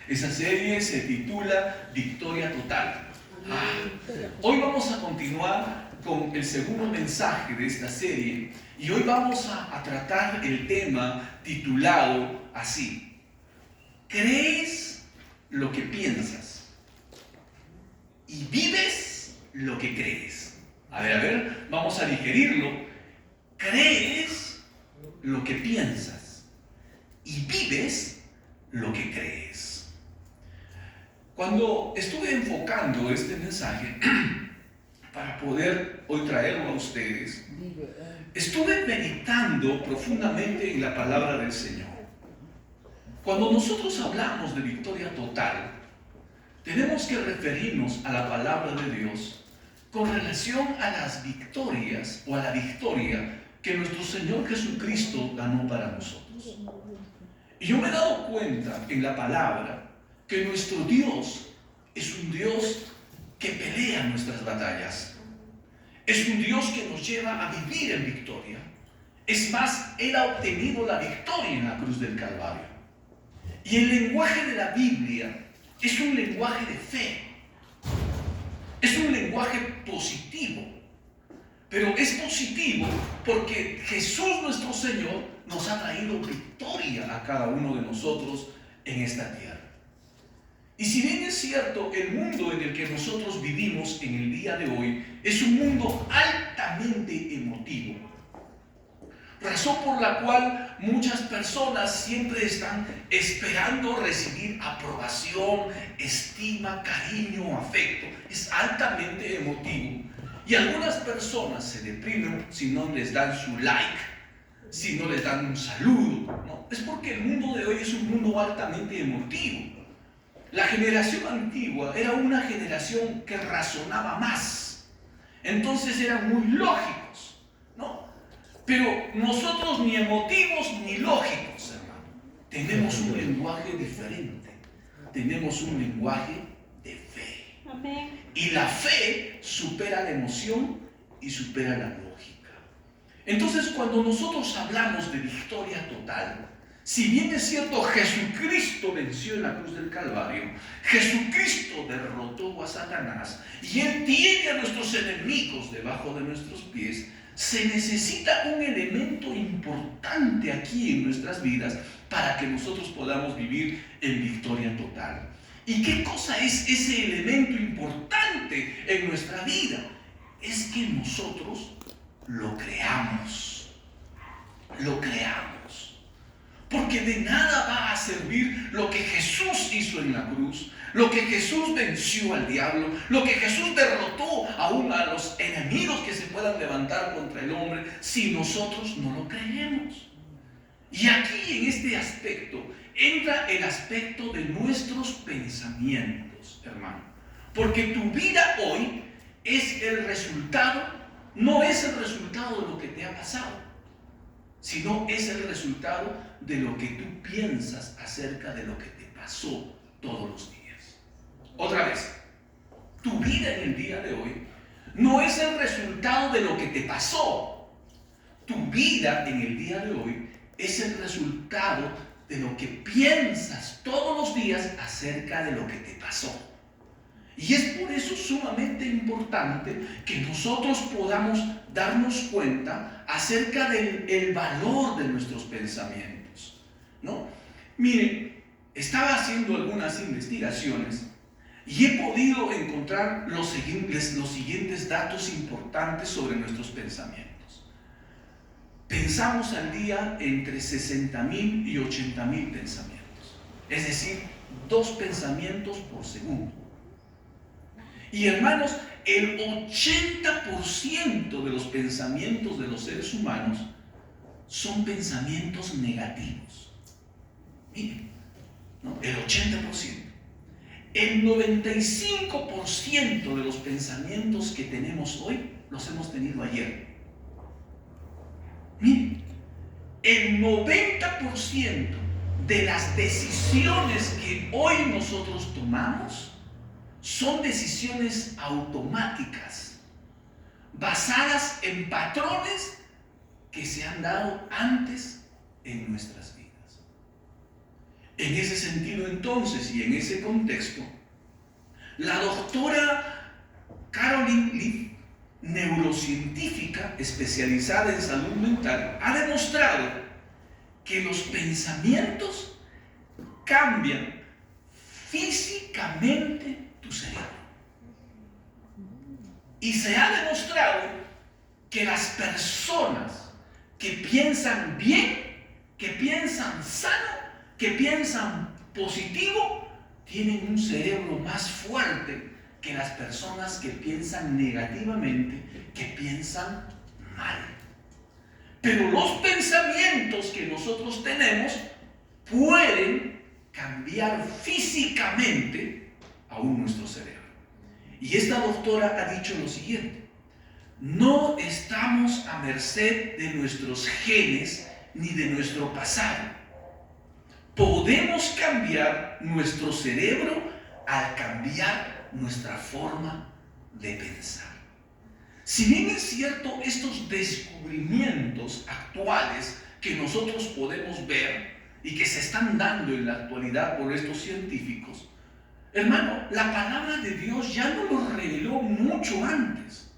Esa serie se titula Victoria Total. Hoy vamos a continuar con el segundo mensaje de esta serie y hoy vamos a tratar el tema titulado así: ¿crees lo que piensas y vives lo que crees? A ver, vamos a digerirlo. ¿Crees lo que piensas y vives lo que crees? Cuando estuve enfocando este mensaje para poder hoy traerlo a ustedes, estuve meditando profundamente en la palabra del Señor. Cuando nosotros hablamos de victoria total, tenemos que referirnos a la palabra de Dios con relación a las victorias o a la victoria que nuestro Señor Jesucristo ganó para nosotros. Y yo me he dado cuenta en la palabra que nuestro Dios es un Dios que pelea nuestras batallas. Es un Dios que nos lleva a vivir en victoria. Es más, Él ha obtenido la victoria en la cruz del Calvario. Y el lenguaje de la Biblia es un lenguaje de fe. Es un lenguaje positivo. Pero es positivo porque Jesús nuestro Señor nos ha traído victoria a cada uno de nosotros en esta tierra. Y si bien es cierto, el mundo en el que nosotros vivimos en el día de hoy es un mundo altamente emotivo, razón por la cual muchas personas siempre están esperando recibir aprobación, estima, cariño, afecto. Es altamente emotivo. Y algunas personas se deprimen si no les dan su like, si no les dan un saludo. No, es porque el mundo de hoy es un mundo altamente emotivo. La generación antigua era una generación que razonaba más. Entonces eran muy lógicos, ¿no? Pero nosotros ni emotivos ni lógicos, hermano. Tenemos un lenguaje diferente. Tenemos un lenguaje de fe. Amén. Y la fe supera la emoción y supera la lógica. Entonces, cuando nosotros hablamos de victoria total, si bien es cierto, Jesucristo venció en la cruz del Calvario, Jesucristo derrotó a Satanás y Él tiene a nuestros enemigos debajo de nuestros pies, se necesita un elemento importante aquí en nuestras vidas para que nosotros podamos vivir en victoria total. ¿Y qué cosa es ese elemento importante en nuestra vida? Es que nosotros lo creamos. Lo creamos. Porque de nada va a servir lo que Jesús hizo en la cruz, lo que Jesús venció al diablo, lo que Jesús derrotó aún a los enemigos que se puedan levantar contra el hombre, si nosotros no lo creemos. Y aquí en este aspecto entra el aspecto de nuestros pensamientos, hermano. Porque tu vida hoy es el resultado, no es el resultado de lo que te ha pasado, sino es el resultado de lo que tú piensas acerca de lo que te pasó todos los días. Otra vez, tu vida en el día de hoy no es el resultado de lo que te pasó. Tu vida en el día de hoy es el resultado de lo que piensas todos los días acerca de lo que te pasó. Y es por eso sumamente importante que nosotros podamos darnos cuenta acerca del valor de nuestros pensamientos, ¿no? Miren, estaba haciendo algunas investigaciones y he podido encontrar los siguientes datos importantes sobre nuestros pensamientos. Pensamos al día entre 60.000 y 80.000 pensamientos, es decir, 2 pensamientos por segundo. Y hermanos, el 80% de los pensamientos de los seres humanos son pensamientos negativos. Miren, ¿no? El 80%. El 95% de los pensamientos que tenemos hoy los hemos tenido ayer. Miren, el 90% de las decisiones que hoy nosotros tomamos son decisiones automáticas, basadas en patrones que se han dado antes en nuestras vidas. En ese sentido entonces y en ese contexto, la doctora Caroline Leaf, neurocientífica especializada en salud mental, ha demostrado que los pensamientos cambian físicamente tu cerebro. Y se ha demostrado que las personas que piensan bien, que piensan sano, que piensan positivo, tienen un cerebro más fuerte que las personas que piensan negativamente, que piensan mal. Pero los pensamientos que nosotros tenemos pueden cambiar físicamente aún nuestro cerebro. Y esta doctora ha dicho lo siguiente: no estamos a merced de nuestros genes ni de nuestro pasado. Podemos cambiar nuestro cerebro al cambiar nuestra forma de pensar. Si bien es cierto, estos descubrimientos actuales que nosotros podemos ver y que se están dando en la actualidad por estos científicos, hermano, la palabra de Dios ya nos lo reveló mucho antes.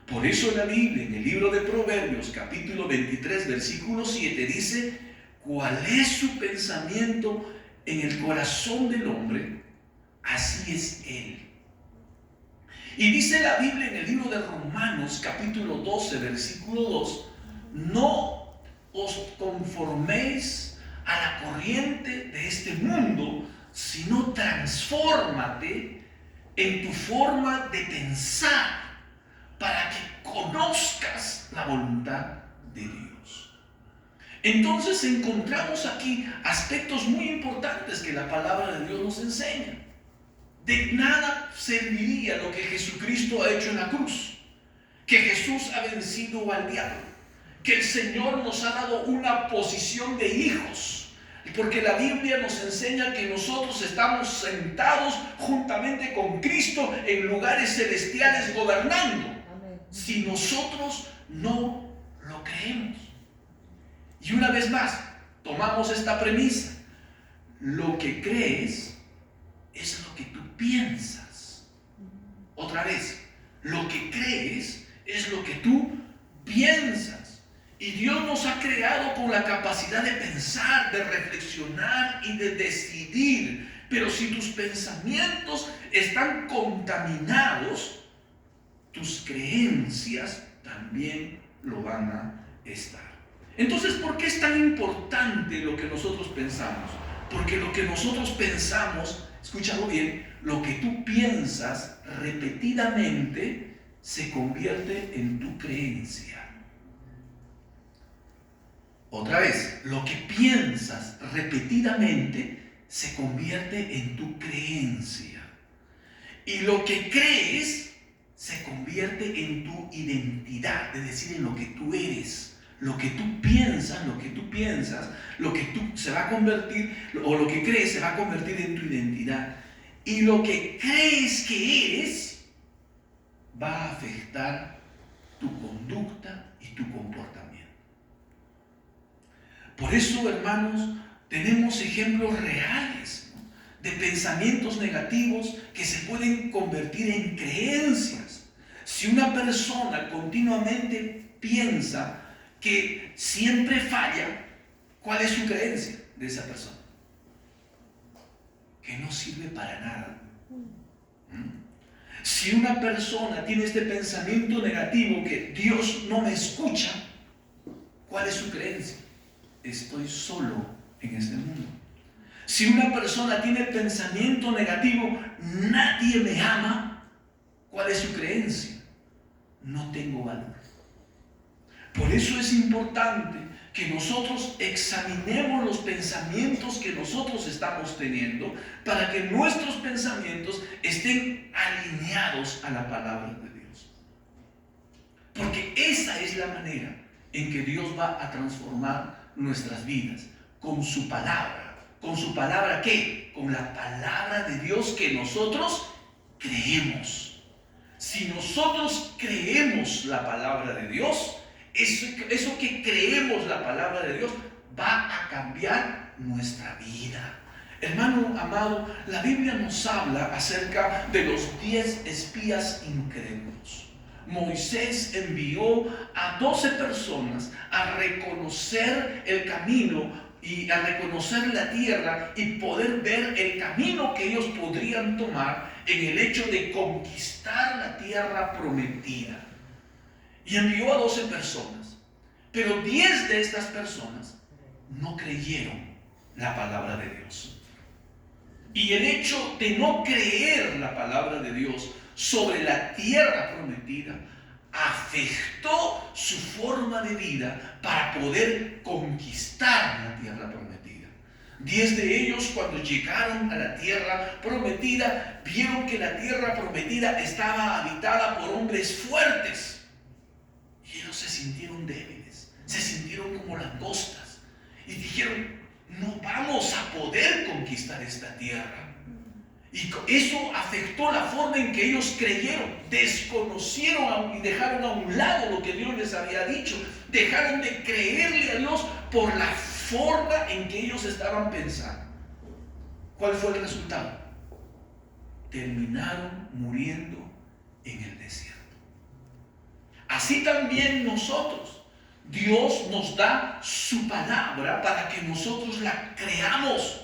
Por eso la Biblia, en el libro de Proverbios, capítulo 23, versículo 7, dice: ¿cuál es su pensamiento en el corazón del hombre? Así es él. Y dice la Biblia en el libro de Romanos, capítulo 12, versículo 2: no os conforméis a la corriente de este mundo, sino transfórmate en tu forma de pensar, para que conozcas la voluntad de Dios. Entonces encontramos aquí aspectos muy importantes que la palabra de Dios nos enseña. De nada serviría lo que Jesucristo ha hecho en la cruz, que Jesús ha vencido al diablo, que el Señor nos ha dado una posición de hijos, porque la Biblia nos enseña que nosotros estamos sentados juntamente con Cristo en lugares celestiales gobernando. Si nosotros no lo creemos. Y una vez más, tomamos esta premisa: lo que crees es lo que tú piensas. Otra vez, lo que crees es lo que tú piensas. Y Dios nos ha creado con la capacidad de pensar, de reflexionar y de decidir. Pero si tus pensamientos están contaminados, tus creencias también lo van a estar. Entonces, ¿por qué es tan importante lo que nosotros pensamos? Porque lo que nosotros pensamos, escúchalo bien, lo que tú piensas repetidamente se convierte en tu creencia. Otra vez, lo que piensas repetidamente se convierte en tu creencia. Y lo que crees se convierte en tu identidad, es decir, en lo que tú eres, lo que tú piensas, lo que tú se va a convertir, o lo que crees se va a convertir en tu identidad. Y lo que crees que eres va a afectar tu conducta y tu comportamiento. Por eso, hermanos, tenemos ejemplos reales, ¿no?, de pensamientos negativos que se pueden convertir en creencias. Si una persona continuamente piensa que siempre falla, ¿cuál es su creencia de esa persona? Que no sirve para nada. Si una persona tiene este pensamiento negativo, que Dios no me escucha, ¿cuál es su creencia? Estoy solo en este mundo. Si una persona tiene el pensamiento negativo, nadie me ama, ¿cuál es su creencia? No tengo valor. Por eso es importante que nosotros examinemos los pensamientos que nosotros estamos teniendo, para que nuestros pensamientos estén alineados a la palabra de Dios. Porque esa es la manera en que Dios va a transformar nuestras vidas, con su palabra. ¿Con su palabra qué? Con la palabra de Dios que nosotros creemos. Si nosotros creemos la palabra de Dios, eso que creemos la palabra de Dios va a cambiar nuestra vida. Hermano amado, la Biblia nos habla acerca de los 10 espías incrédulos. Moisés envió a 12 personas a reconocer el camino y a reconocer la tierra y poder ver el camino que ellos podrían tomar en el hecho de conquistar la tierra prometida. Y envió a 12 personas, pero 10 de estas personas no creyeron la palabra de Dios. Y el hecho de no creer la palabra de Dios sobre la tierra prometida afectó su forma de vida para poder conquistar la tierra prometida. 10 de ellos, cuando llegaron a la tierra prometida, vieron que la tierra prometida estaba habitada por hombres fuertes. Y ellos se sintieron débiles, se sintieron como langostas. Y dijeron, no vamos a poder conquistar esta tierra. Y eso afectó la forma en que ellos creyeron. Desconocieron y dejaron a un lado lo que Dios les había dicho. Dejaron de creerle a Dios por la forma en que ellos estaban pensando. ¿Cuál fue el resultado? Terminaron muriendo en el desierto. Así también nosotros. Dios nos da su palabra para que nosotros la creamos.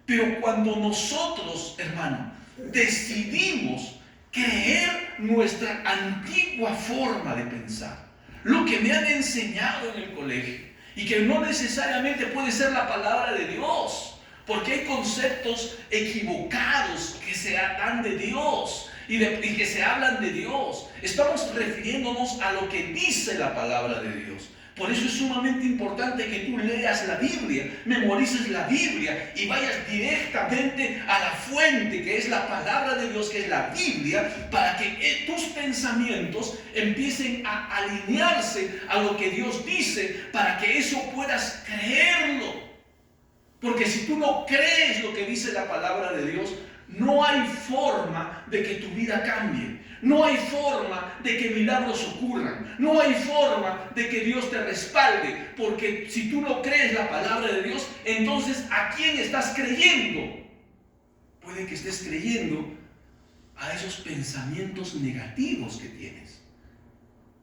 Pero cuando nosotros, hermano, decidimos creer nuestra antigua forma de pensar, lo que me han enseñado en el colegio, y que no necesariamente puede ser la palabra de Dios, porque hay conceptos equivocados que se dan de Dios y que se hablan de Dios. Estamos refiriéndonos a lo que dice la palabra de Dios. Por eso es sumamente importante que tú leas la Biblia, memorices la Biblia y vayas directamente a la fuente que es la palabra de Dios, que es la Biblia, para que tus pensamientos empiecen a alinearse a lo que Dios dice, para que eso puedas creerlo. Porque si tú no crees lo que dice la palabra de Dios, no hay forma de que tu vida cambie. No hay forma de que milagros ocurran. No hay forma de que Dios te respalde. Porque si tú no crees la palabra de Dios, entonces ¿a quién estás creyendo? Puede que estés creyendo a esos pensamientos negativos que tienes.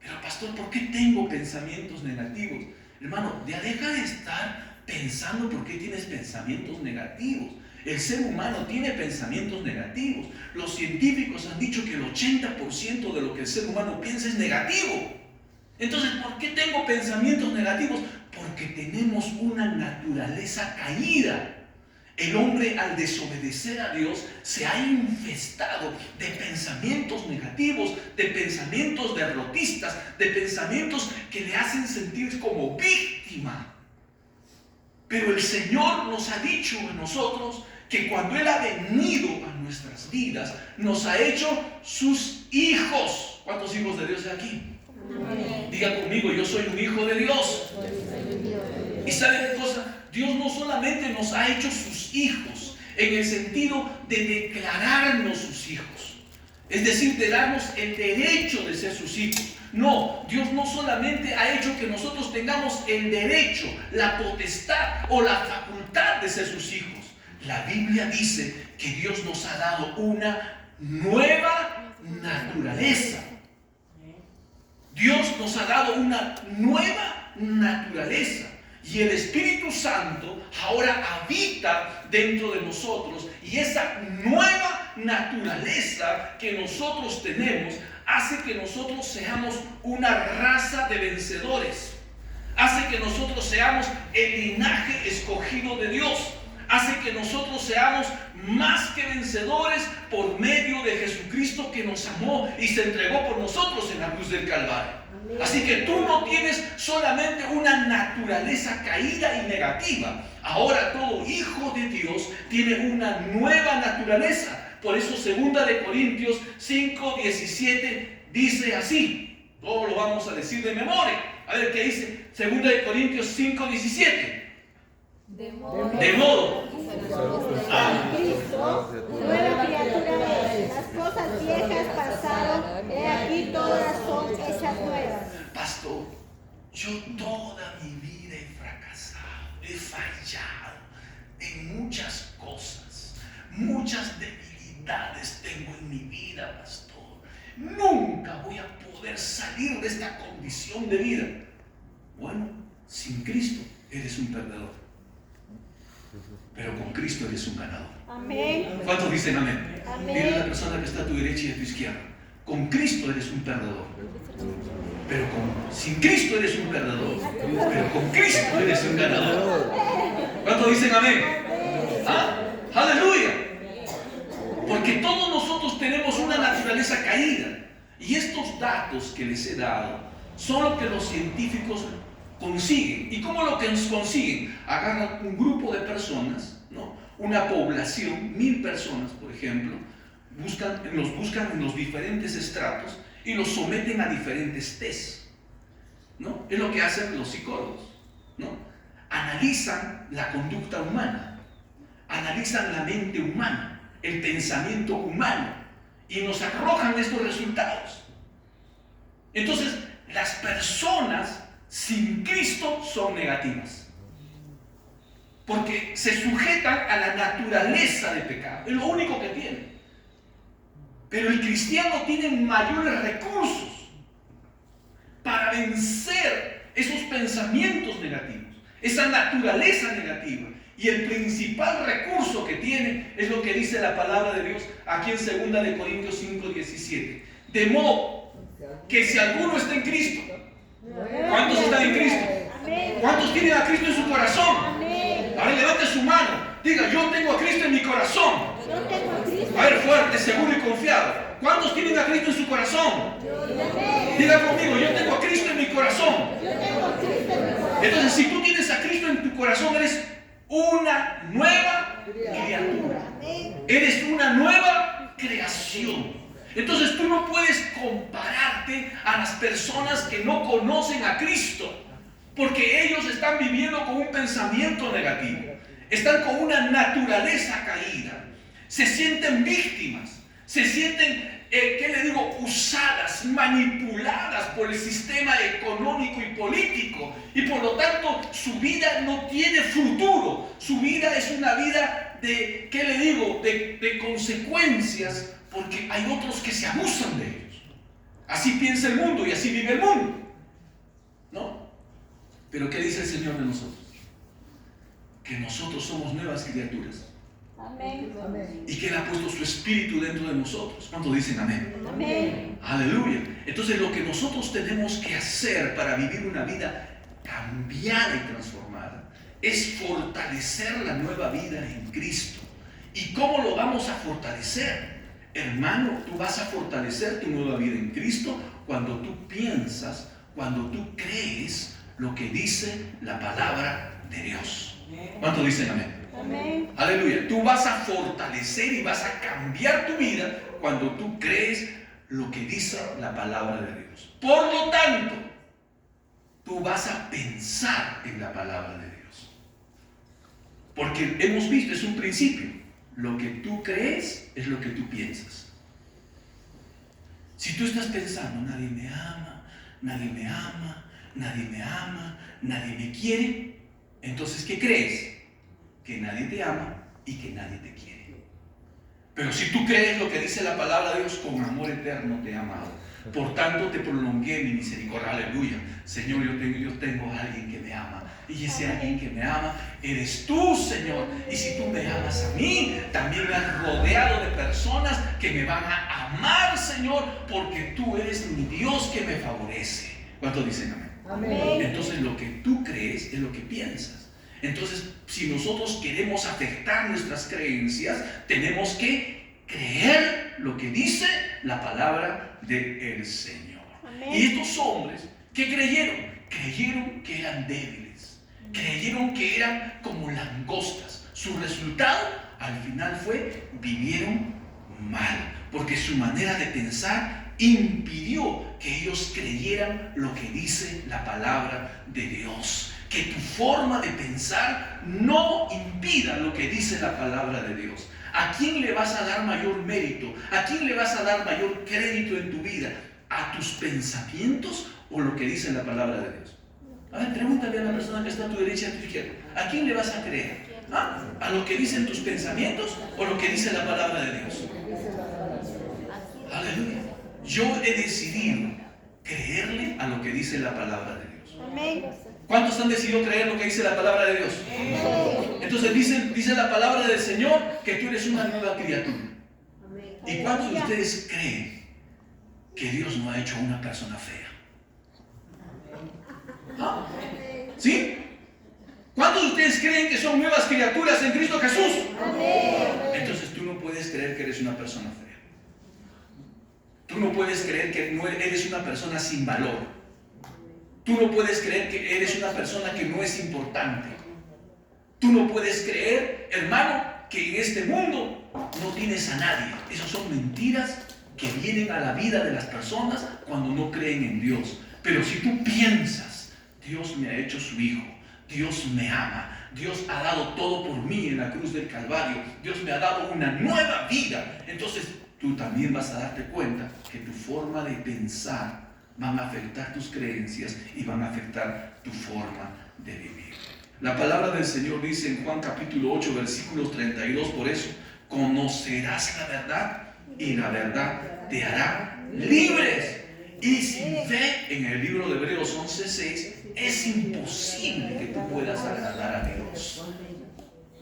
Pero pastor, ¿por qué tengo pensamientos negativos? Hermano, ya deja de estar pensando por qué tienes pensamientos negativos. El ser humano tiene pensamientos negativos. Los científicos han dicho que el 80% de lo que el ser humano piensa es negativo. Entonces, ¿por qué tengo pensamientos negativos? Porque tenemos una naturaleza caída. El hombre, al desobedecer a Dios, se ha infestado de pensamientos negativos, de pensamientos derrotistas, de pensamientos que le hacen sentir como víctima. Pero el Señor nos ha dicho a nosotros que cuando Él ha venido a nuestras vidas, nos ha hecho sus hijos. ¿Cuántos hijos de Dios hay aquí? Amén. Diga conmigo, yo soy un hijo de Dios. ¿Y sabe qué cosa? Dios no solamente nos ha hecho sus hijos en el sentido de declararnos sus hijos, es decir, de darnos el derecho de ser sus hijos. No, Dios no solamente ha hecho que nosotros tengamos el derecho, la potestad o la facultad de ser sus hijos. La Biblia dice que Dios nos ha dado una nueva naturaleza. Dios nos ha dado una nueva naturaleza. Y el Espíritu Santo ahora habita dentro de nosotros. Y esa nueva naturaleza que nosotros tenemos hace que nosotros seamos una raza de vencedores. Hace que nosotros seamos el linaje escogido de Dios. Hace que nosotros seamos más que vencedores por medio de Jesucristo, que nos amó y se entregó por nosotros en la cruz del Calvario. Amén. Así que tú no tienes solamente una naturaleza caída y negativa. Ahora todo hijo de Dios tiene una nueva naturaleza. Por eso 2 de Corintios 5:17 dice así. Todo lo vamos a decir de memoria. A ver qué dice 2 de Corintios 5:17. De modo Cristo, nueva criatura es. Las cosas viejas pasaron, he aquí todas son hechas nuevas. Pastor, yo toda mi vida he fracasado, he fallado en muchas cosas. muchas debilidades tengo en mi vida, pastor. Nunca voy a poder salir de esta condición de vida. Bueno, sin Cristo eres un perdedor, pero con Cristo eres un ganador. Amén. ¿Cuántos dicen amén? Amén. Dile a la persona que está a tu derecha y a tu izquierda: con Cristo eres un perdedor, pero sin Cristo eres un perdedor, pero con Cristo eres un ganador. ¿Cuántos dicen amén? ¿Ah? ¡Aleluya! Porque todos nosotros tenemos una naturaleza caída, y estos datos que les he dado son lo que los científicos consiguen. ¿Y cómo lo que consiguen? Agarran un grupo de personas, ¿no? Una población, 1000 personas, por ejemplo, los buscan en los diferentes estratos y los someten a diferentes tests, ¿no? Es lo que hacen los psicólogos, ¿no? Analizan la conducta humana, analizan la mente humana, el pensamiento humano, y nos arrojan estos resultados. Entonces, las personas sin Cristo son negativas, porque se sujetan a la naturaleza de pecado, es lo único que tienen. Pero el cristiano tiene mayores recursos para vencer esos pensamientos negativos, esa naturaleza negativa. Y el principal recurso que tiene es lo que dice la palabra de Dios aquí en 2 Corintios 5:17. De modo que si alguno está en Cristo, ¿cuántos están en Cristo? ¿Cuántos tienen a Cristo en su corazón? A ver, levante su mano, diga: yo tengo a Cristo en mi corazón. A ver, fuerte, seguro y confiado. ¿Cuántos tienen a Cristo en su corazón? Diga conmigo: yo tengo a Cristo en mi corazón. Entonces, si tú tienes a Cristo en tu corazón, eres una nueva criatura. Eres una nueva creación. Entonces tú no puedes compararte a las personas que no conocen a Cristo, porque ellos están viviendo con un pensamiento negativo, están con una naturaleza caída, se sienten víctimas, se sienten, usadas, manipuladas por el sistema económico y político, y por lo tanto su vida no tiene futuro. Su vida es una vida de consecuencias, porque hay otros que se abusan de ellos. Así piensa el mundo y así vive el mundo, ¿no? Pero ¿qué dice el Señor de nosotros? Que nosotros somos nuevas criaturas. Amén. Y que Él ha puesto su espíritu dentro de nosotros. ¿Cuántos dicen amén? Amén. Aleluya. Entonces lo que nosotros tenemos que hacer para vivir una vida cambiada y transformada es fortalecer la nueva vida en Cristo. ¿Y cómo lo vamos a fortalecer? Hermano, tú vas a fortalecer tu nueva vida en Cristo cuando tú piensas, cuando tú crees lo que dice la palabra de Dios. ¿Cuántos dicen amén? Amén. Aleluya. Tú vas a fortalecer y vas a cambiar tu vida cuando tú crees lo que dice la palabra de Dios. Por lo tanto, tú vas a pensar en la palabra de Dios. Porque hemos visto, es un principio. Lo que tú crees es lo que tú piensas. Si tú estás pensando: nadie me ama, nadie me ama, nadie me ama, nadie me quiere, entonces ¿qué crees? Que nadie te ama y que nadie te quiere. Pero si tú crees lo que dice la palabra de Dios: con amor eterno te he amado, por tanto te prolongué mi misericordia. Aleluya. Señor, yo tengo a alguien que me ama, y ese alguien que me ama eres tú, Señor. Y si tú me amas a mí, también me has rodeado de personas que me van a amar, Señor, porque tú eres mi Dios que me favorece. ¿Cuántos dicen amén? Amén. Entonces lo que tú crees es lo que piensas. Entonces, si nosotros queremos afectar nuestras creencias, tenemos que creer lo que dice la palabra del Señor. Amén. Y estos hombres, ¿qué creyeron? Creyeron que eran débiles, creyeron que eran como langostas. Su resultado al final fue: vivieron mal, porque su manera de pensar impidió que ellos creyeran lo que dice la palabra de Dios. Que tu forma de pensar no impida lo que dice la palabra de Dios. ¿A quién le vas a dar mayor mérito? ¿A quién le vas a dar mayor crédito en tu vida? ¿A tus pensamientos o lo que dice la palabra de Dios? A ver, pregúntale a la persona que está a tu derecha y a tu izquierda: ¿a quién le vas a creer? ¿A lo que dicen tus pensamientos o lo que dice la palabra de Dios? Aleluya. Yo he decidido creerle a lo que dice la palabra de Dios. Amén. ¿Cuántos han decidido creer lo que dice la palabra de Dios? Entonces dice la palabra del Señor que tú eres una nueva criatura. ¿Y cuántos de ustedes creen que Dios no ha hecho una persona fea? ¿Ah? ¿Sí? ¿Cuántos de ustedes creen que son nuevas criaturas en Cristo Jesús? Entonces tú no puedes creer que eres una persona fea. Tú no puedes creer que no eres una persona sin valor. Tú no puedes creer que eres una persona que no es importante. Tú no puedes creer, hermano, que en este mundo no tienes a nadie. Esas son mentiras que vienen a la vida de las personas cuando no creen en Dios. Pero si tú piensas, Dios me ha hecho su hijo, Dios me ama, Dios ha dado todo por mí en la cruz del Calvario, Dios me ha dado una nueva vida, entonces tú también vas a darte cuenta que tu forma de pensar van a afectar tus creencias y van a afectar tu forma de vivir. La palabra del Señor dice en Juan capítulo 8, versículos 32, por eso, conocerás la verdad y la verdad te hará libres. Y sin fe, en el libro de Hebreos 11:6, es imposible que tú puedas agradar a Dios.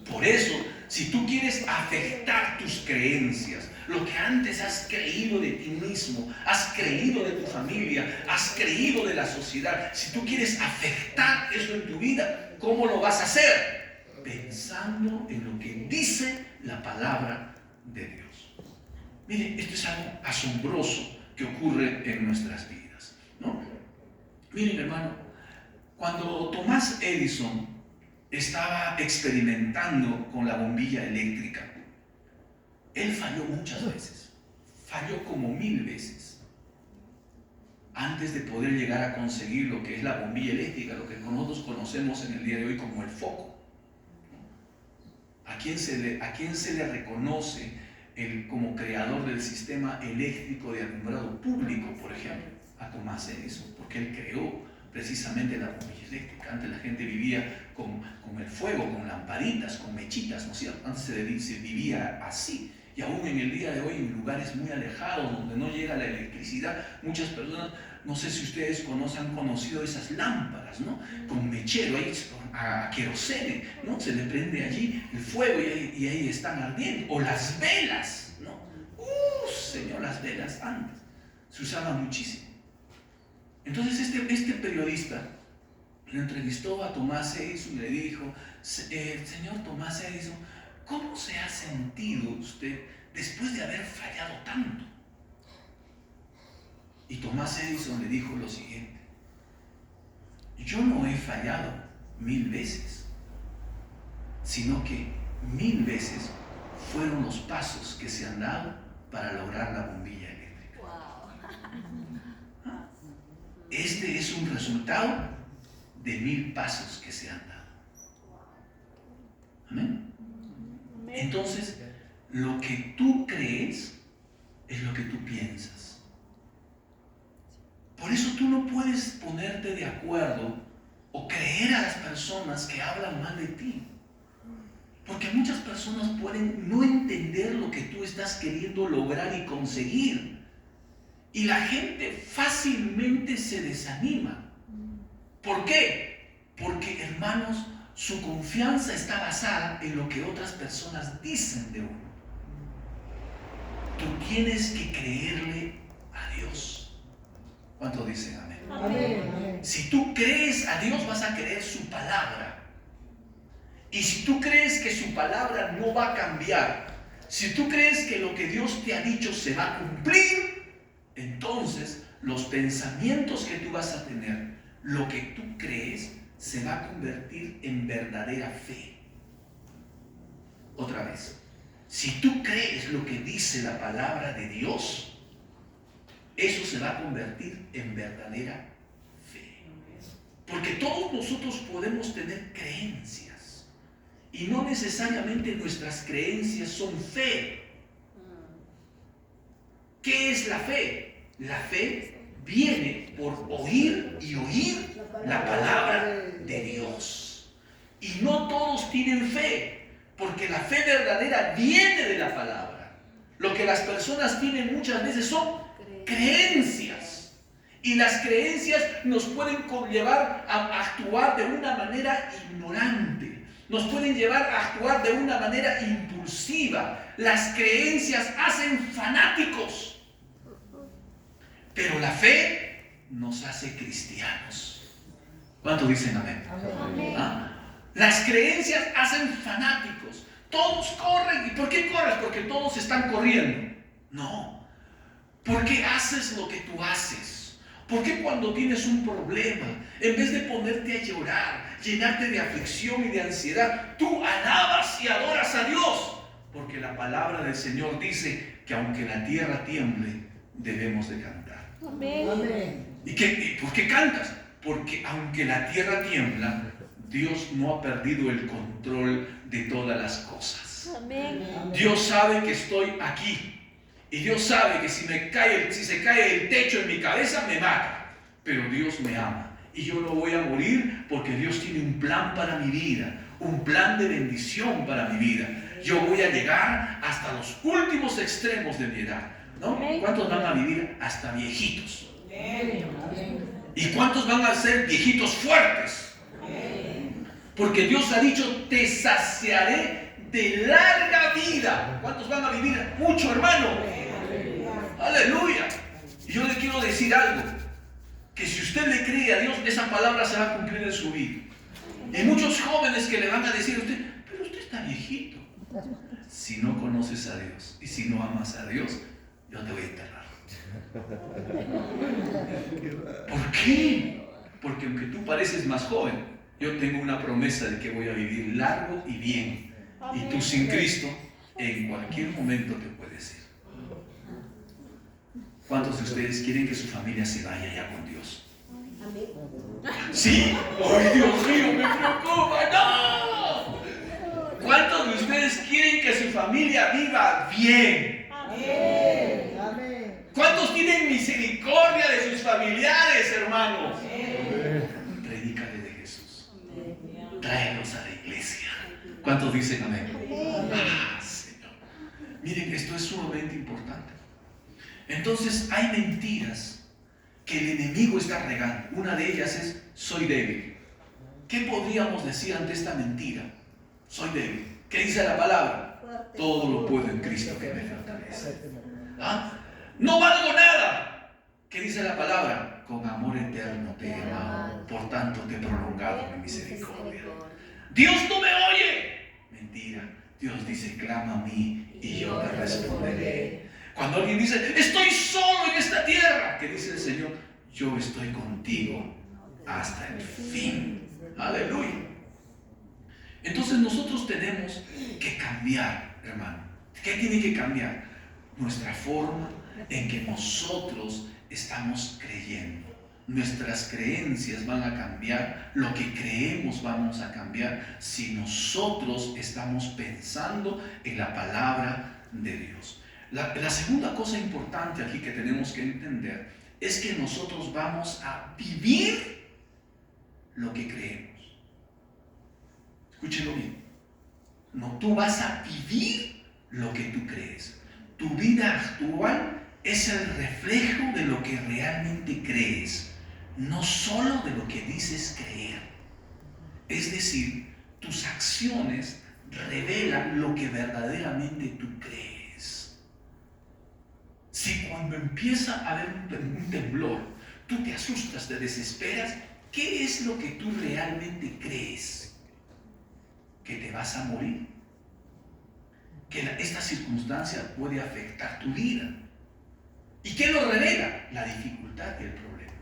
Por eso, si tú quieres afectar tus creencias, lo que antes has creído de ti mismo, has creído de tu familia, has creído de la sociedad, si tú quieres afectar eso en tu vida, ¿cómo lo vas a hacer? Pensando en lo que dice la palabra de Dios. Miren, esto es algo asombroso que ocurre en nuestras vidas, ¿no? Miren, hermano, cuando Thomas Edison estaba experimentando con la bombilla eléctrica, él falló muchas veces, falló como 1000 veces antes de poder llegar a conseguir lo que es la bombilla eléctrica, lo que nosotros conocemos en el día de hoy como el foco. ¿A quién se le reconoce como creador del sistema eléctrico de alumbrado público, por ejemplo? A Thomas Edison, porque él creó precisamente la bombilla eléctrica. Antes la gente vivía con el fuego, con lamparitas, con mechitas, ¿no es cierto? Antes se vivía así. Y aún en el día de hoy, en lugares muy alejados, donde no llega la electricidad, muchas personas, no sé si ustedes han conocido esas lámparas, ¿no? Con mechero, ahí a querosene, ¿no? Se le prende allí el fuego y ahí están ardiendo. O las velas, ¿no? Señor, las velas antes se usaban muchísimo. Entonces este periodista le entrevistó a Thomas Edison y le dijo: señor Thomas Edison, ¿cómo se ha sentido usted después de haber fallado tanto? Y Thomas Edison le dijo lo siguiente: yo no he fallado 1000 veces, sino que 1000 veces fueron los pasos que se han dado para lograr la bombilla eléctrica. Este es un resultado de 1000 pasos que se han dado. Amén. Entonces, lo que tú crees es lo que tú piensas. Por eso tú no puedes ponerte de acuerdo o creer a las personas que hablan mal de ti. Porque muchas personas pueden no entender lo que tú estás queriendo lograr y conseguir. Y la gente fácilmente se desanima. ¿Por qué? Porque, hermanos, su confianza está basada en lo que otras personas dicen de uno. Tú tienes que creerle a Dios. ¿Cuántos dicen amén? Amén. Si tú crees a Dios, vas a creer su palabra. Y si tú crees que su palabra no va a cambiar, si tú crees que lo que Dios te ha dicho se va a cumplir, entonces los pensamientos que tú vas a tener, lo que tú crees, se va a convertir en verdadera fe. Otra vez, si tú crees lo que dice la palabra de Dios, eso se va a convertir en verdadera fe. Porque todos nosotros podemos tener creencias y no necesariamente nuestras creencias son fe. ¿Qué es la fe? La fe viene por oír y oír la palabra de Dios. Y no todos tienen fe. Porque la fe verdadera viene de la palabra. Lo que las personas tienen muchas veces son creencias. Y las creencias nos pueden llevar a actuar de una manera ignorante. Nos pueden llevar a actuar de una manera impulsiva. Las creencias hacen fanáticos. Pero la fe nos hace cristianos. ¿Cuántos dicen amén? Amén. ¿Ah? Las creencias hacen fanáticos. Todos corren. ¿Y por qué corres? Porque todos están corriendo. No. ¿Por qué haces lo que tú haces? ¿Por qué cuando tienes un problema, en vez de ponerte a llorar, llenarte de aflicción y de ansiedad, tú alabas y adoras a Dios? Porque la palabra del Señor dice que aunque la tierra tiemble, debemos de cantar. Amén. ¿Y por qué cantas? Porque aunque la tierra tiembla, Dios no ha perdido el control de todas las cosas. Amén. Dios sabe que estoy aquí. Y Dios sabe que si se cae el techo en mi cabeza, me mata. Pero Dios me ama. Y yo no voy a morir porque Dios tiene un plan para mi vida. Un plan de bendición para mi vida. Yo voy a llegar hasta los últimos extremos de mi edad, ¿no? ¿Cuántos van a vivir hasta viejitos? ¿Y cuántos van a ser viejitos fuertes? Porque Dios ha dicho, te saciaré de larga vida. ¿Cuántos van a vivir mucho, hermano? Aleluya. Y yo le quiero decir algo, que si usted le cree a Dios, esa palabra se va a cumplir en su vida. Y muchos jóvenes que le van a decir a usted, pero usted está viejito. Si no conoces a Dios y si no amas a Dios, yo te voy a enterrar. ¿Por qué? Porque aunque tú pareces más joven, yo tengo una promesa de que voy a vivir largo y bien. Y tú sin Cristo, en cualquier momento te puedes ir. ¿Cuántos de ustedes quieren que su familia se vaya ya con Dios? ¿Sí? ¡Ay, Dios mío, me preocupa! ¡No! ¿Cuántos de ustedes quieren que su familia viva bien? ¿Cuántos tienen misericordia de sus familiares, hermanos? Predícale de Jesús. Tráelos a la iglesia. ¿Cuántos dicen amén? Ah, Señor. Miren, esto es sumamente importante. Entonces hay mentiras que el enemigo está regando. Una de ellas es, soy débil. ¿Qué podríamos decir ante esta mentira? Soy débil. ¿Qué dice la palabra? Todo lo puedo en Cristo que me fortalece. ¿Ah? No valgo nada. ¿Qué dice la palabra? Con amor eterno te he amado, por tanto te he prolongado mi misericordia. Dios no me oye. Mentira. Dios dice, clama a mí y yo te responderé. Cuando alguien dice, estoy solo en esta tierra, ¿qué dice el Señor? Yo estoy contigo hasta el fin. Aleluya. Entonces nosotros tenemos que cambiar, hermano. ¿Qué tiene que cambiar? Nuestra forma en que nosotros estamos creyendo. Nuestras creencias van a cambiar, lo que creemos vamos a cambiar si nosotros estamos pensando en la palabra de Dios. La segunda cosa importante aquí que tenemos que entender es que nosotros vamos a vivir lo que creemos. Escúchelo bien. No, tú vas a vivir lo que tú crees. Tu vida actual es el reflejo de lo que realmente crees, no solo de lo que dices creer. Es decir, tus acciones revelan lo que verdaderamente tú crees. Si cuando empieza a haber un temblor, tú te asustas, te desesperas, ¿qué es lo que tú realmente crees? ¿Que te vas a morir? ¿Que esta circunstancia puede afectar tu vida? ¿Y qué lo revela? La dificultad y el problema.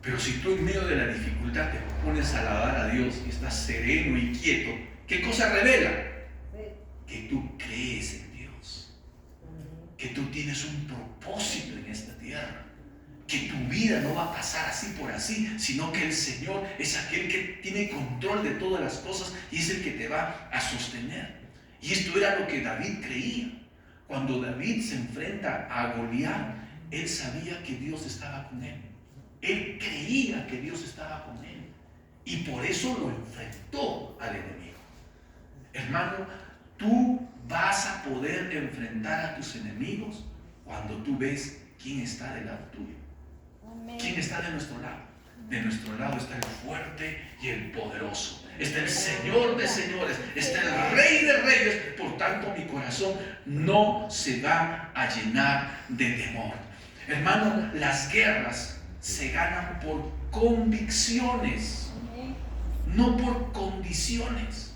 Pero si tú en medio de la dificultad te pones a alabar a Dios y estás sereno y quieto, ¿qué cosa revela? Que tú crees en Dios, que tú tienes un propósito en esta tierra, que tu vida no va a pasar así por así, sino que el Señor es aquel que tiene control de todas las cosas y es el que te va a sostener. Y esto era lo que David creía. Cuando David se enfrenta a Goliat, él sabía que Dios estaba con él. Él creía que Dios estaba con él. Y por eso lo enfrentó al enemigo. Hermano, tú vas a poder enfrentar a tus enemigos cuando tú ves quién está del lado tuyo. ¿Quién está de nuestro lado? De nuestro lado está el fuerte y el poderoso. Está el Señor de señores. Está el Rey de reyes. Por tanto, mi corazón no se va a llenar de temor. Hermano, las guerras se ganan por convicciones, no por condiciones.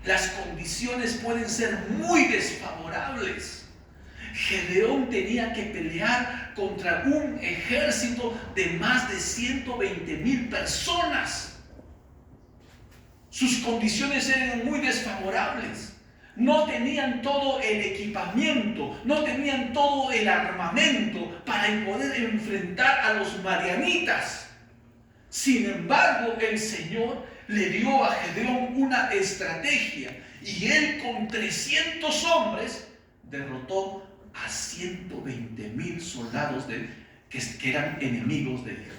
Las condiciones pueden ser muy desfavorables. Gedeón tenía que pelear contra un ejército de más de 120,000 personas. Sus condiciones eran muy desfavorables. No tenían todo el equipamiento, no tenían todo el armamento para poder enfrentar a los madianitas. Sin embargo, el Señor le dio a Gedeón una estrategia y él con 300 hombres derrotó a 120,000 soldados que eran enemigos de Israel.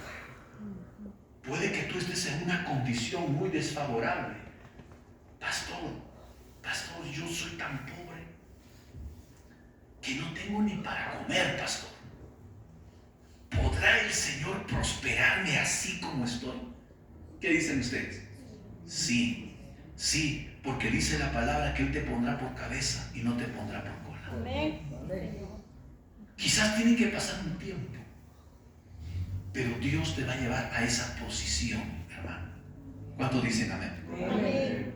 Puede que tú estés en una condición muy desfavorable. Pastor, yo soy tan pobre que no tengo ni para comer, pastor. ¿Podrá el Señor prosperarme así como estoy? ¿Qué dicen ustedes? Sí, porque dice la palabra que Él te pondrá por cabeza y no te pondrá por cola. Amén. Quizás tiene que pasar un tiempo, pero Dios te va a llevar a esa posición, hermano. ¿Cuántos dicen amén? Amén.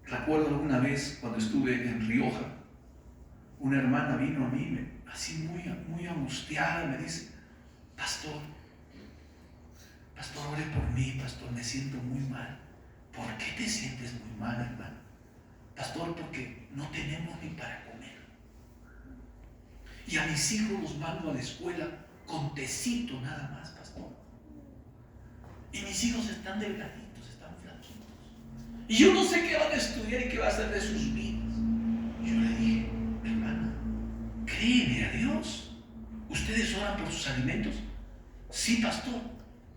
Recuerdo alguna vez cuando estuve en Rioja, una hermana vino a mí, así muy angustiada, me dice: Pastor, ore por mí, pastor, me siento muy mal. ¿Por qué te sientes muy mal, hermano? Pastor, porque no tenemos ni para comer. Y a mis hijos los mando a la escuela con tecito nada más, pastor. Y mis hijos están delgaditos, están flaquitos. Y yo no sé qué van a estudiar y qué va a hacer de sus vidas. Yo le dije: hermana, créeme a Dios. ¿Ustedes oran por sus alimentos? Sí, pastor.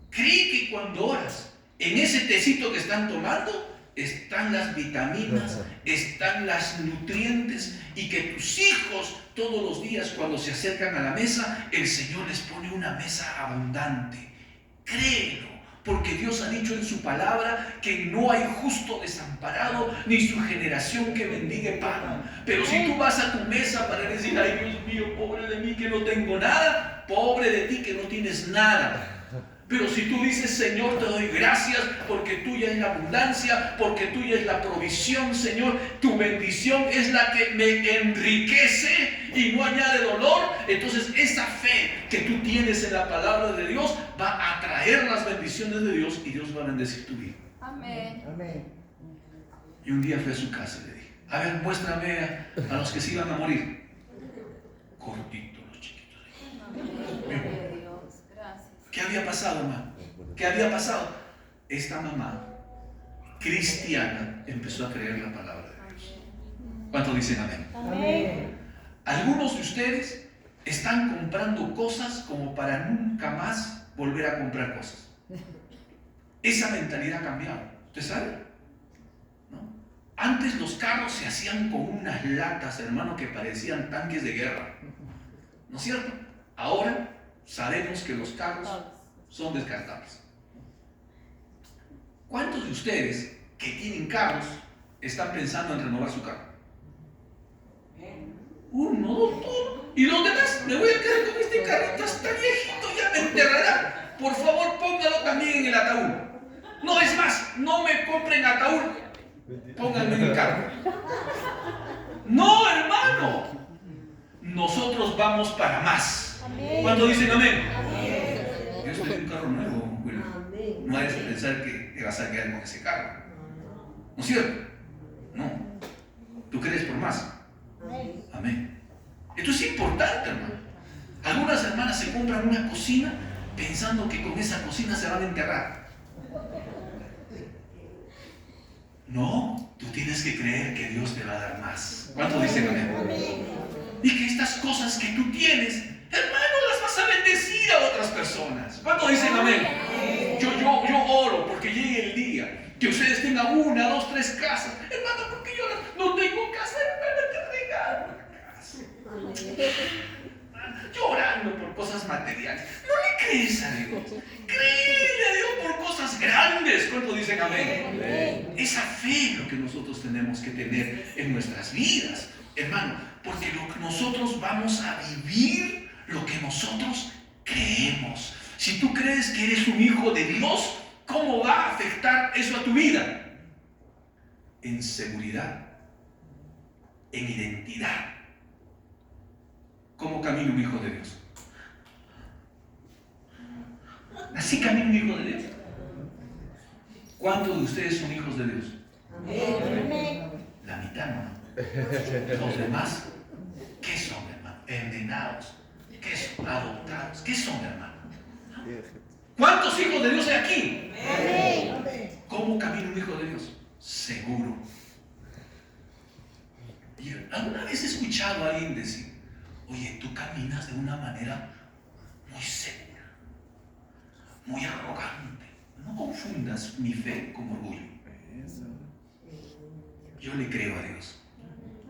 Cree que cuando oras, en ese tecito que están tomando, están las vitaminas, están las nutrientes, y que tus hijos todos los días cuando se acercan a la mesa, el Señor les pone una mesa abundante. Créelo, porque Dios ha dicho en su palabra que no hay justo desamparado, ni su generación que mendigue pan. Pero si tú vas a tu mesa para decir: ay, Dios mío, pobre de mí que no tengo nada, pobre de ti que no tienes nada. Pero si tú dices: Señor, te doy gracias porque tuya es la abundancia, porque tuya es la provisión, Señor, tu bendición es la que me enriquece y no añade dolor, entonces esa fe que tú tienes en la palabra de Dios va a atraer las bendiciones de Dios y Dios va a bendecir tu vida. Amén. Amén. Y un día fui a su casa y le dije: a ver, muéstrame a los que se iban a morir. Cortito los chiquitos. Dios, gracias. ¿Qué había pasado, hermano? ¿Qué había pasado? Esta mamá cristiana empezó a creer la palabra de Dios. ¿Cuántos dicen amén? Amén. Algunos de ustedes están comprando cosas como para nunca más volver a comprar cosas. Esa mentalidad ha cambiado. ¿Usted sabe? ¿No? Antes los carros se hacían con unas latas, hermano, que parecían tanques de guerra. ¿No es cierto? Ahora sabemos que los carros son descartables. ¿Cuántos de ustedes que tienen carros están pensando en renovar su carro? Uno, dos, todo. Y los demás: me voy a quedar con este carrito, está viejito, ya me enterrará. Por favor, póngalo también en el ataúd. No, es más, no me compren ataúd, pónganme en el carro. No, hermano, nosotros vamos para más. ¿Cuántos dicen amén? Yo estoy en un carro nuevo, Will. No hay que pensar que vas a quedar con ese carro. ¿No es cierto? No. ¿Tú crees por más? Amén. Esto es importante, hermano. Algunas hermanas se compran una cocina pensando que con esa cocina se van a enterrar. No, tú tienes que creer que Dios te va a dar más. ¿Cuántos dicen amén? Y que estas cosas que tú tienes, hermano, las vas a bendecir a otras personas. ¿Cuántos dicen amén? Yo oro porque llegue el día que ustedes tengan 1, 2, 3 casas. Hermano, porque no tengo casa, hermana, te regalo una casa. Llorando por cosas materiales. No le crees a Dios. Créele a Dios por cosas grandes. ¿Cuánto dicen amén? Esa fe es lo que nosotros tenemos que tener en nuestras vidas, hermano, porque nosotros vamos a vivir lo que nosotros creemos. Si tú crees que eres un hijo de Dios, ¿cómo va a afectar eso a tu vida? En seguridad, en identidad. ¿Cómo camina un hijo de Dios? ¿Así camina un hijo de Dios? ¿Cuántos de ustedes son hijos de Dios? La mitad, ¿no? Los demás, ¿qué son, hermano? Envenenados. ¿Qué son? Adoptados. ¿Qué son, hermano? ¿Cuántos hijos de Dios hay aquí? ¿Cómo camina un hijo de Dios? Seguro. Y alguna vez he escuchado a alguien decir: oye, tú caminas de una manera muy segura, muy arrogante. No confundas mi fe con orgullo. Yo le creo a Dios.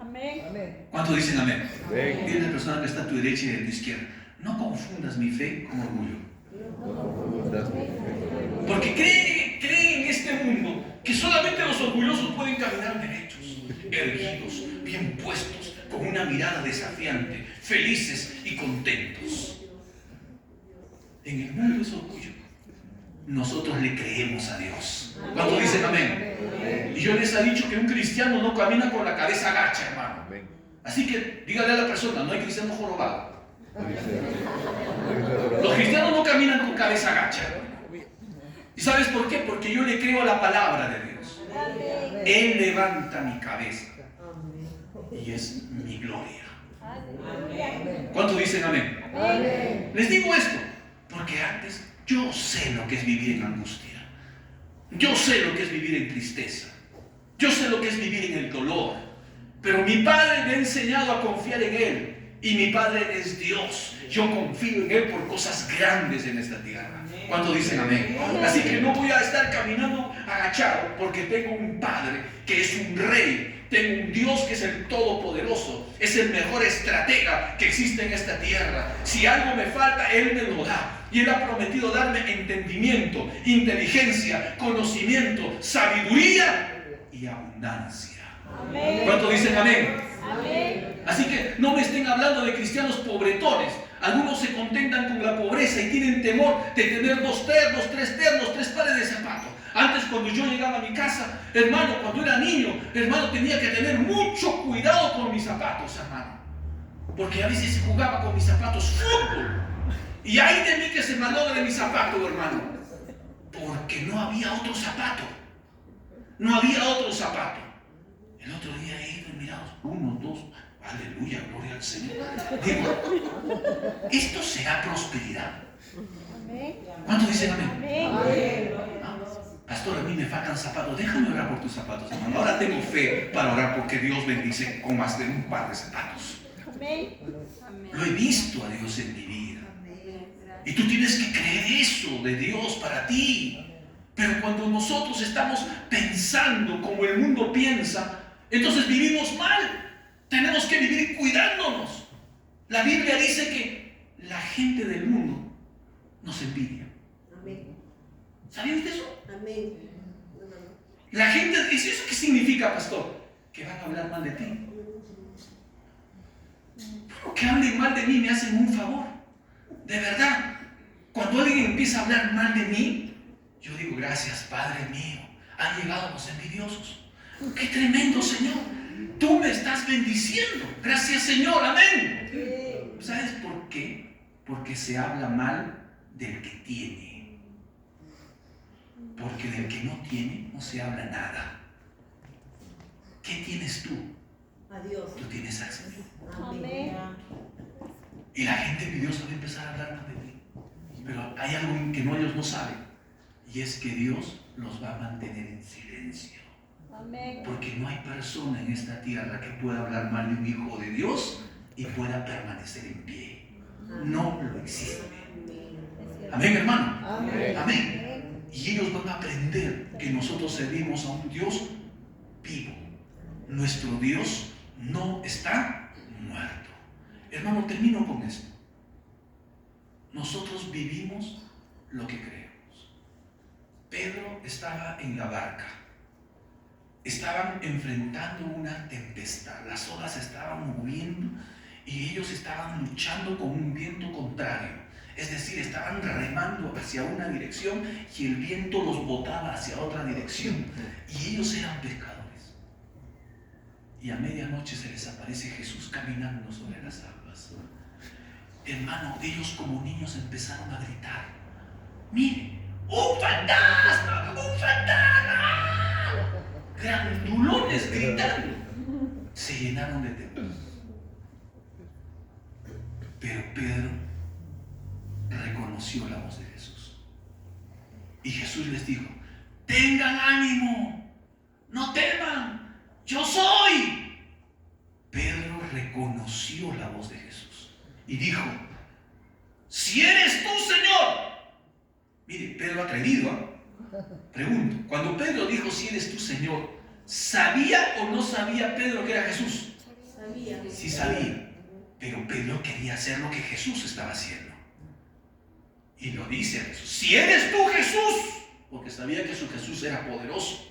Amén. ¿Cuántos dicen amén? Dile a la persona que está a tu derecha y a tu izquierda: no confundas mi fe con orgullo. Porque cree en este mundo que solamente los orgullosos pueden caminar derechos, erguidos, bien puestos, con una mirada desafiante, felices y contentos. En el mundo es orgullo. Nosotros le creemos a Dios. ¿Cuántos dicen amén? Y yo les he dicho que un cristiano no camina con la cabeza agacha, hermano. Así que dígale a la persona: no hay cristiano jorobado. Los cristianos no caminan con cabeza agacha. ¿Y sabes por qué? Porque yo le creo a la palabra de Dios. Él levanta mi cabeza y es mi gloria. ¿Cuántos dicen amén? Les digo esto porque antes yo sé lo que es vivir en angustia. Yo sé lo que es vivir en tristeza. Yo sé lo que es vivir en el dolor. Pero mi Padre me ha enseñado a confiar en Él. Y mi Padre es Dios. Yo confío en Él por cosas grandes en esta tierra. ¿Cuántos dicen amén? Así que no voy a estar caminando agachado, porque tengo un Padre que es un rey. Tengo un Dios que es el Todopoderoso. Es el mejor estratega que existe en esta tierra. Si algo me falta, Él me lo da. Y Él ha prometido darme entendimiento, inteligencia, conocimiento, sabiduría y abundancia. Amén. ¿Cuántos dicen amén? Amén. Así que no me estén hablando de cristianos pobretones. Algunos se contentan con la pobreza y tienen temor de tener 2 ternos, 3 ternos, 3 pares de zapatos. Antes, cuando yo llegaba a mi casa, hermano, cuando era niño, hermano, tenía que tener mucho cuidado con mis zapatos, hermano. Porque a veces jugaba con mis zapatos fútbol. Y ay de mí que se malogre mi zapato, hermano. Porque no había otro zapato. No había otro zapato. El otro día he ido y mirado, 1, 2, aleluya, gloria al Señor. Digo, esto será prosperidad. ¿Cuántos dicen amén? ¿Ah? Pastor, a mí me faltan zapatos. Déjame orar por tus zapatos, hermano. Ahora tengo fe para orar porque Dios bendice con más de un par de zapatos. Lo he visto a Dios en mi vida. Y tú tienes que creer eso de Dios para ti. Pero cuando nosotros estamos pensando como el mundo piensa, entonces vivimos mal. Tenemos que vivir cuidándonos. La Biblia dice que la gente del mundo nos envidia. ¿Sabía usted eso? La gente, ¿eso qué significa, pastor? Que van a hablar mal de ti. Pero que hablen mal de mí me hacen un favor. De verdad, cuando alguien empieza a hablar mal de mí, yo digo: gracias, Padre mío, han llegado los envidiosos. ¡Qué tremendo, Señor! Tú me estás bendiciendo. Gracias, Señor. Amén. ¿Sabes por qué? Porque se habla mal del que tiene. Porque del que no tiene no se habla nada. ¿Qué tienes tú? A Dios. Tú tienes acceso. Amén. Y la gente envidiosa va a empezar a hablar mal de ti. Pero hay algo que ellos no saben. Y es que Dios los va a mantener en silencio. Amén. Porque no hay persona en esta tierra que pueda hablar mal de un hijo de Dios y pueda permanecer en pie. No lo existe. Amén, hermano. Amén. Amén. Y ellos van a aprender que nosotros servimos a un Dios vivo, Nuestro Dios no está muerto. Hermano, termino con esto. Nosotros vivimos lo que creemos. Pedro estaba en la barca. Estaban enfrentando una tempestad. Las olas se estaban moviendo y ellos estaban luchando con un viento contrario. Es decir, estaban remando hacia una dirección y el viento los botaba hacia otra dirección. Y ellos eran pescadores. Y a medianoche se les aparece Jesús caminando sobre las aguas. Hermano, ellos como niños empezaron a gritar: ¡Mire! ¡Un fantasma! ¡Un fantasma! Grandulones gritando. Se llenaron de temor. Pero Pedro reconoció la voz de Jesús. Y Jesús les dijo: tengan ánimo, no teman, yo soy. Pedro reconoció la voz de Jesús y dijo: si eres tú, Señor. Mire, Pedro atrevido, ¿eh? Pregunto, cuando Pedro dijo si eres tú, Señor, ¿sabía o no sabía Pedro que era Jesús? Sabía. Sí sabía, pero Pedro quería hacer lo que Jesús estaba haciendo. Y lo dice a Jesús: si eres tú, Jesús, porque sabía que su Jesús era poderoso.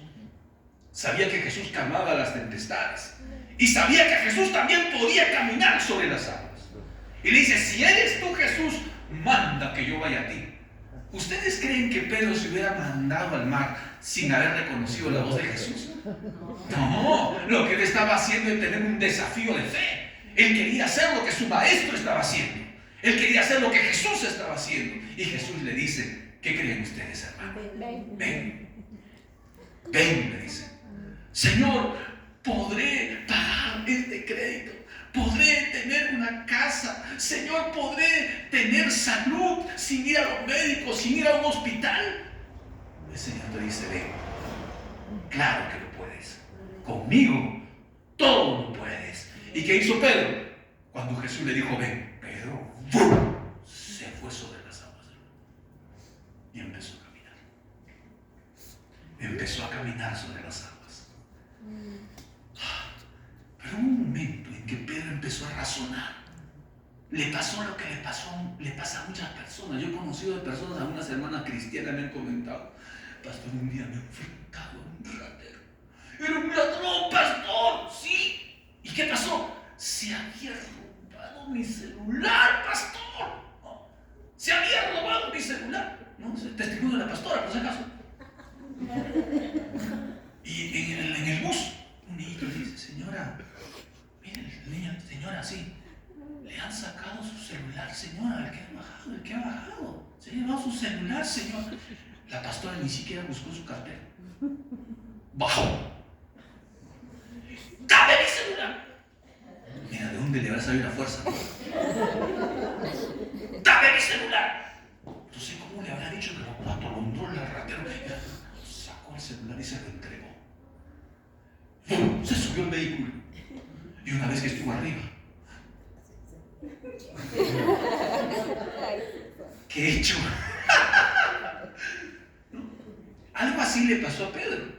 Sabía que Jesús calmaba las tempestades. Y sabía que Jesús también podía caminar sobre las aguas. Y le dice: si eres tú, Jesús, manda que yo vaya a ti. ¿Ustedes creen que Pedro se hubiera mandado al mar sin haber reconocido la voz de Jesús? No, lo que él estaba haciendo es tener un desafío de fe. Él quería hacer lo que su maestro estaba haciendo. Él quería hacer lo que Jesús estaba haciendo. Y Jesús le dice: ¿qué creen ustedes, hermano? Ven. Ven, le dice. Señor, ¿podré pagar este crédito? ¿Podré tener una casa? Señor, ¿podré tener salud sin ir a los médicos, sin ir a un hospital? El Señor te dice: ven. Claro que lo puedes. Conmigo todo lo puedes. ¿Y qué hizo Pedro? Cuando Jesús le dijo: ven, Pedro, ¡bum!, se fue sobre las aguas y empezó a caminar. Empezó a caminar sobre las aguas. Pero hubo un momento en que Pedro empezó a razonar. Le pasó lo que le pasa a muchas personas. Yo he conocido de personas, algunas hermanas cristianas me han comentado: pastor, un día me he enfrentado a un ratero. Era un ladrón, pastor, sí. ¿Y qué pasó? Se había robado mi celular, pastor. ¿No? Se había robado mi celular. ¿No? Es el testimonio de la pastora, por si acaso. Y en el bus, un niñito le dice: señora, mire, el niño, señora, sí, le han sacado su celular, señora, el que ha bajado, se ha llevado su celular, señora. La pastora ni siquiera buscó su cartera. Bajó. ¡Dame mi celular! Mira, ¿de dónde le va a salir la fuerza? ¡Dame mi celular! No sé cómo le habrá dicho que lo atolondró el ratero. Sacó el celular y se lo entregó. Se subió al vehículo. Y una vez que estuvo arriba, ¿qué he hecho? ¿No? Algo así le pasó a Pedro.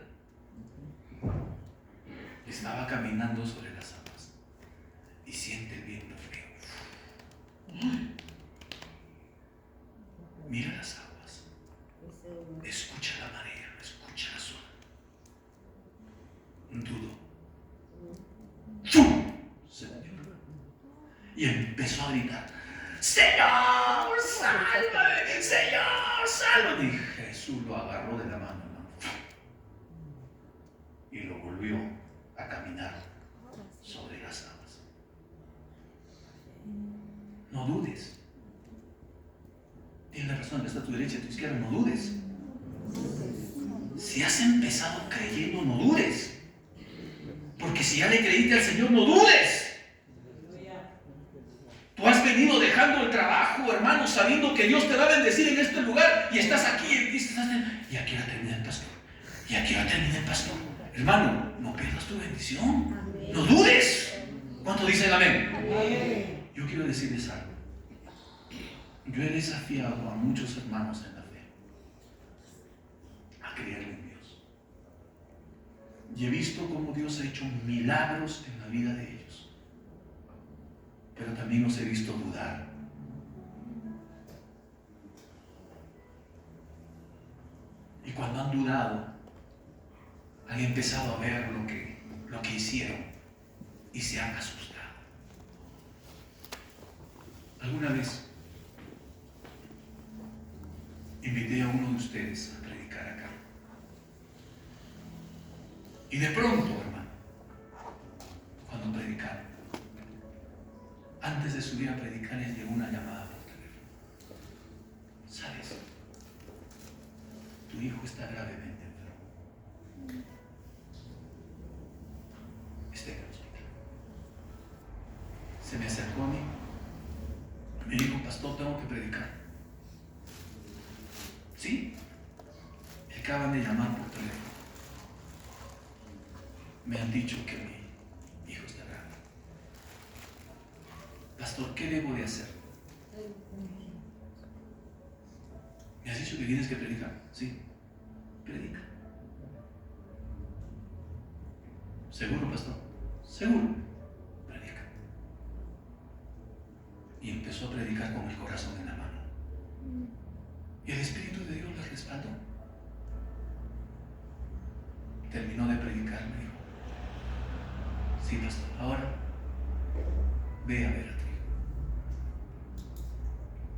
Estaba caminando sobre las aguas y siente el viento frío. Mira las aguas, escucha la marea, escucha la zona. Dudó. ¡Fum! Se hundió. Y empezó a gritar: ¡Señor, sálvame! ¡Señor, sálvame! Y Jesús lo agarró de la mano, hermano, y lo volvió a caminar sobre las aguas. No dudes. Dile a la persona que está a tu derecha y a tu izquierda: no dudes. Si has empezado creyendo, no dudes. Porque si ya le creíste al Señor, no dudes. Tú has venido dejando el trabajo, hermano, sabiendo que Dios te va a bendecir en este lugar, y estás aquí y dices: y aquí va a terminar el pastor. Y aquí va a terminar el pastor. Hermano, no pierdas tu bendición. No dudes. ¿Cuánto dicen amén? Yo quiero decirles algo. Yo he desafiado a muchos hermanos en la fe a creer en Dios. Y he visto cómo Dios ha hecho milagros en la vida de ellos. Pero también los he visto dudar. Y cuando han dudado, han empezado a ver lo que hicieron y se han asustado. Alguna vez invité a uno de ustedes a predicar acá. Y de pronto, hermano, cuando predicaron, antes de subir a predicar, les llegó una llamada por teléfono. ¿Sabes? Tu hijo está gravemente enfermo. Está en el hospital. Se me acercó a mí. Me dijo, pastor, tengo que predicar. ¿Sí? Me acaban de llamar por teléfono. Me han dicho que mi hijo está grave. Pastor, ¿qué debo de hacer? ¿Me has dicho que tienes que predicar? Sí, predica. ¿Seguro, pastor? Seguro. Predica. Y empezó a predicar con el corazón en la mano. Y el Espíritu de Dios le respaldó. Terminó de predicar, me dijo, sí, pastor, ahora ve a ver a tu hijo.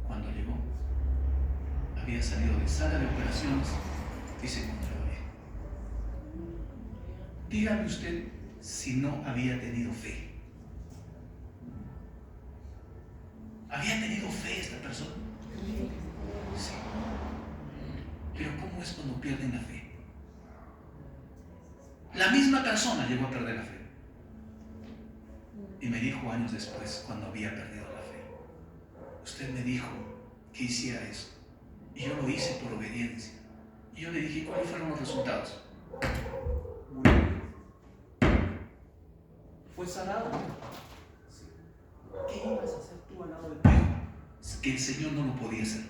Cuando llegó, había salido de sala de operaciones y se encontraba bien. Dígame usted si no había tenido fe. ¿Había tenido fe esta persona? Sí. Pero ¿cómo es cuando pierden la fe? La misma persona llegó a perder la fe. Y me dijo años después, cuando había perdido la fe, usted me dijo que hiciera eso. Y yo lo hice por obediencia. Y yo le dije, ¿cuáles fueron los resultados? Fue sanado. ¿Qué ibas a hacer tú al lado de tu hijo? Que el Señor no lo podía hacer.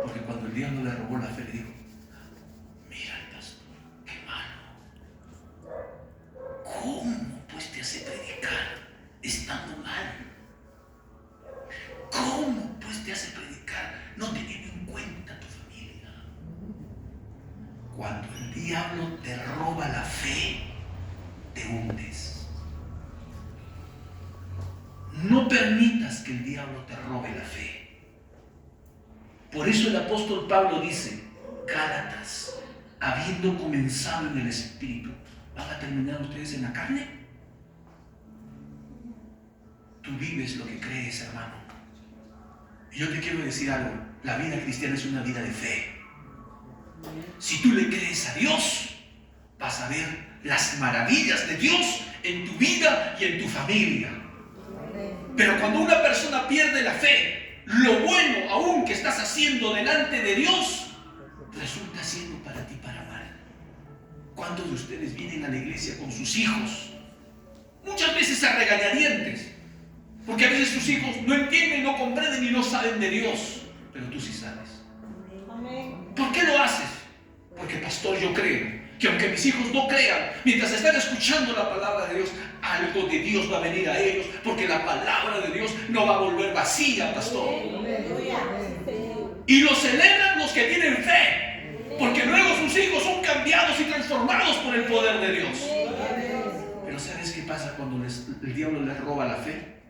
Porque cuando el diablo le robó la fe, le dijo, mira el pastor, qué malo. ¿Cómo pues te hace predicar estando mal? ¿Cómo pues te hace predicar no teniendo en cuenta tu familia? Cuando el diablo te roba la fe, te hundes. No permitas que el diablo te robe la fe. Por eso el apóstol Pablo dice, Gálatas, habiendo comenzado en el Espíritu, ¿van a terminar ustedes en la carne? Tú vives lo que crees, hermano. Y yo te quiero decir algo, la vida cristiana es una vida de fe. Si tú le crees a Dios, vas a ver las maravillas de Dios en tu vida y en tu familia. Pero cuando una persona pierde la fe, lo bueno aún que estás haciendo delante de Dios resulta siendo para ti para mal. ¿Cuántos de ustedes vienen a la iglesia con sus hijos? Muchas veces a regañadientes, porque a veces sus hijos no entienden, no comprenden y no saben de Dios, pero tú sí sabes. ¿Por qué lo haces? Porque, pastor, yo creo que aunque mis hijos no crean, mientras están escuchando la palabra de Dios, algo de Dios va a venir a ellos, porque la palabra de Dios no va a volver vacía, pastor. Y lo celebran los que tienen fe, porque luego sus hijos son cambiados y transformados por el poder de Dios. Pero ¿sabes qué pasa cuando el diablo les roba la fe?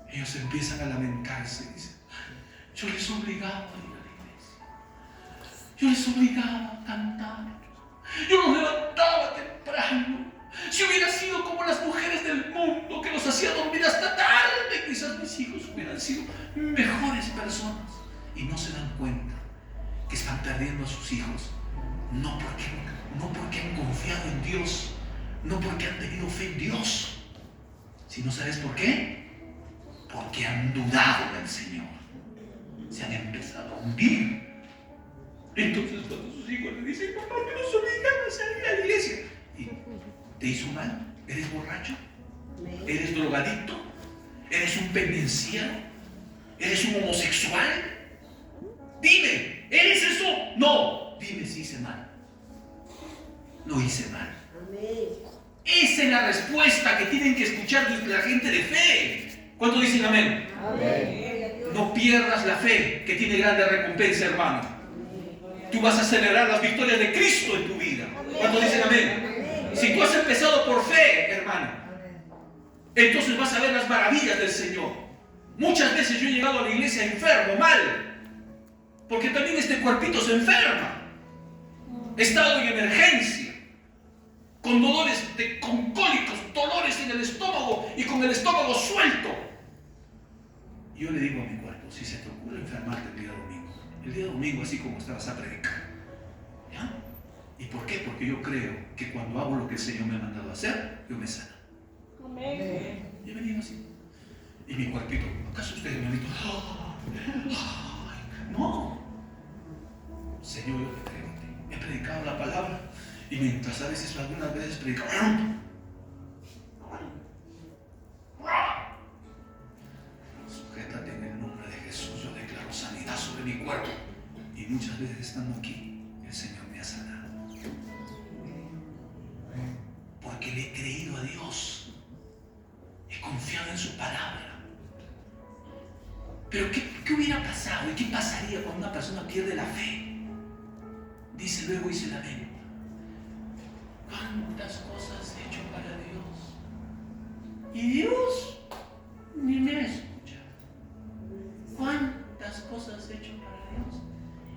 Ellos empiezan a lamentarse y dicen, yo les obligaba a ir a la iglesia, yo les obligaba a cantar, yo los levantaba temprano. Si hubiera sido como las mujeres del mundo que los hacía dormir hasta tarde, quizás mis hijos hubieran sido mejores personas. Y no se dan cuenta que están perdiendo a sus hijos, no porque han confiado en Dios, no porque han tenido fe en Dios, sino ¿sabes por qué? Porque han dudado del Señor, se han empezado a hundir. Entonces cuando sus hijos le dicen, papá, que nos obligan a salir a la iglesia, y ¿te hizo mal? ¿Eres borracho? ¿Eres drogadicto? ¿Eres un pendenciero? ¿Eres un homosexual? Dime, ¿eres eso? No, dime si hice mal. lo hice mal. Esa es la respuesta que tienen que escuchar la gente de fe. ¿Cuántos dicen amén? No pierdas la fe, que tiene grande recompensa, hermano. Tú vas a celebrar las victorias de Cristo en tu vida. ¿Cuántos dicen amén? Si tú has empezado por fe, hermano, entonces vas a ver las maravillas del Señor. Muchas veces yo he llegado a la iglesia enfermo, mal, porque también este cuerpito se enferma. He estado en emergencia, con dolores, con cólicos, dolores en el estómago y con el estómago suelto. Yo le digo a mi cuerpo, si se te ocurre enfermarte el día domingo así como estabas a predicar, ¿ya? ¿Y por qué? Porque yo creo que cuando hago lo que el Señor me ha mandado a hacer, yo me sano. Amén. Yo me digo así. Y mi cuerpito, ¿acaso ustedes me han dicho? No. Señor, yo te creo a ti. He predicado la palabra y mientras a veces, algunas veces predicaba. Sujétate en el nombre de Jesús. Yo declaro sanidad sobre mi cuerpo. Y muchas veces estando aquí, el Señor me ha sanado. Porque le he creído a Dios. He confiado en su palabra. Pero ¿qué hubiera pasado y qué pasaría cuando una persona pierde la fe? Dice luego y se lamenta. ¿Cuántas cosas he hecho para Dios? Y Dios ni me escucha. ¿Cuántas cosas he hecho para Dios?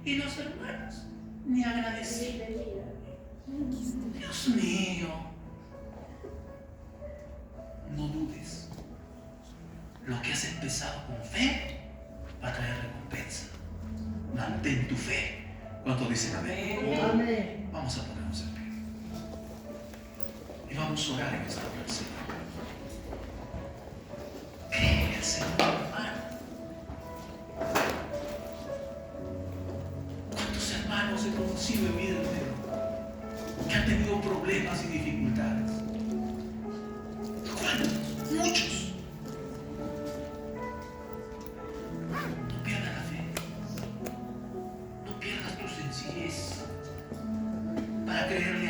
Y los hermanos ni agradecido. Dios mío. No dudes. Lo que has empezado con fe va a traer recompensa. Mantén tu fe. ¿Cuántos dicen amén? Amén. Vamos a ponernos en pie. Y vamos a orar en esta hora al Señor. Cree en el Señor, hermano. ¿Cuántos hermanos he conocido en mi vida que han tenido problemas y dificultades? ¿Cuántos? Muchos. No pierdas la fe. No pierdas tu sencillez para creerle